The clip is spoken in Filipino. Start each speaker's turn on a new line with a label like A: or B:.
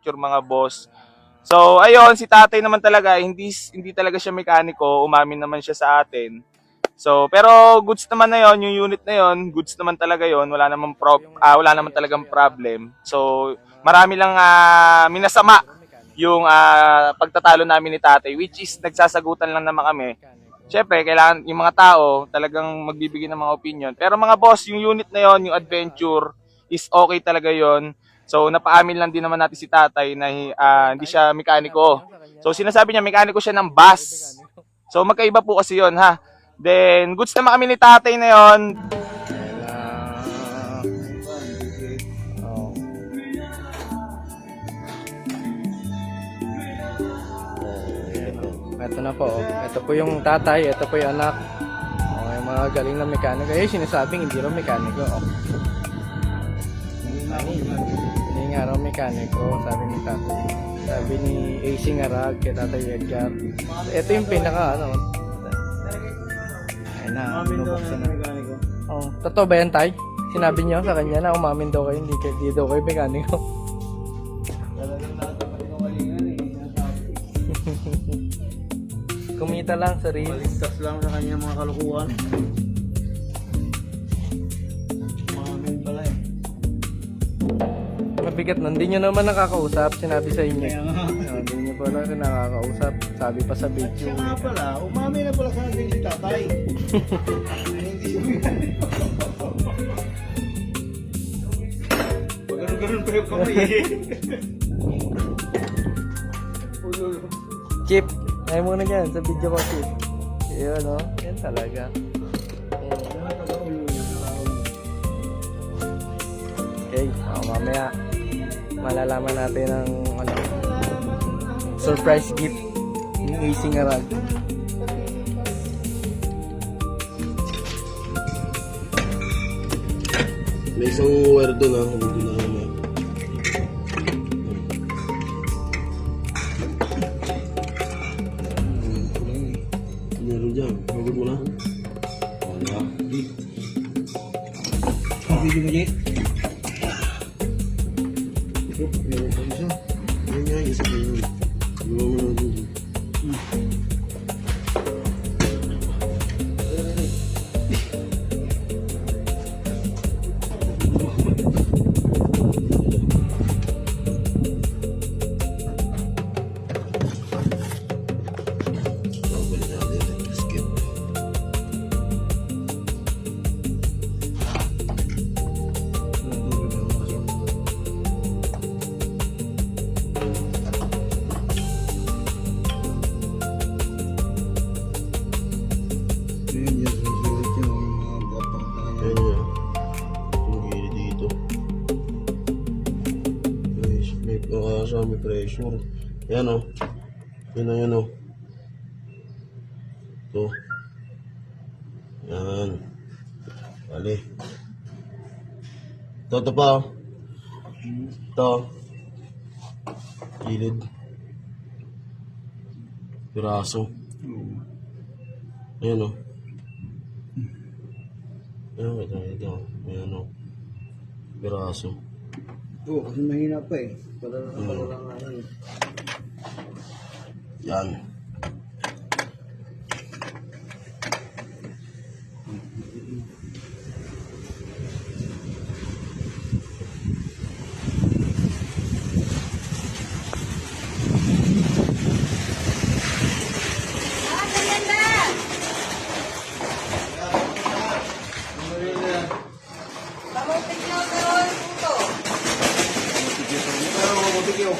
A: adventure mga boss. So, ayun, si tatay naman talaga, hindi talaga siya mekaniko, umamin naman siya sa atin. So, pero goods naman na yon, yung unit na yon, goods naman talaga yon, wala naman talagang problem. So, marami lang minasama yung pagtatalo namin ni tatay, which is nagsasagutan lang naman kami. Siyempre, kailangan yung mga tao talagang magbibigay ng mga opinion. Pero mga boss, yung unit na yon, yung adventure, is okay talaga yon. So, napaamin lang din naman natin si tatay na hindi siya mekaniko. So, sinasabi niya, mekaniko siya ng bus. So, magkaiba po kasi yon ha. Then, goods naman kami ni tatay na yon.
B: Ito na po. Ito po yung tatay, ito po yung anak. Yung mga galing na mekaniko. Sinasabing hindi raw mekaniko. Hindi nga raw mekaniko, sabi ni tatay. Sabi ni AC Ngarag, kay tatay Edgar. Ito yung pinaka, ayun na, binubuksan na. Totoo ba yan, tay? Sinabi niyo sa kanya na umamin daw kayo, hindi daw kayo mekaniko. Kumita lang sa reels.
C: Baligtas lang sa kanya mga kalukuhan. Umamin pala eh.
B: Mabigat nun. Hindi nyo naman nakakausap. Sinabi sa inyo.
C: Kaya nga.
B: Hindi nyo pala rin nakakausap. Sabi pa sa video.
C: Siya nga pala, umamin na pala sa atin si tatay. Hindi ganun pa yung kamay eh.
B: Chip. Ay muna dyan sa video ko, Chip. Yun, no? Yan talaga. Okay. Mamaya malalaman natin ang surprise gift ni AC Ngarag.
D: May isang wire doon hindi na naman. Meron dyan, huwag mo na. Wala.
C: Video mo, Jay?
D: Ito, meron pa isa. Yan nga, isa pa yun. Gawa mo na doon. May pressure. Yan o. Yan o, yan o. Ito. Yan. Bali. Ito pa o. Ito. Gilid. Piraso. Ayan o. Ayan, ito. Ayan o. Piraso.
C: Oo, kasi mahina pa eh. Pala lang nga yun.
D: Yan.
C: Pero,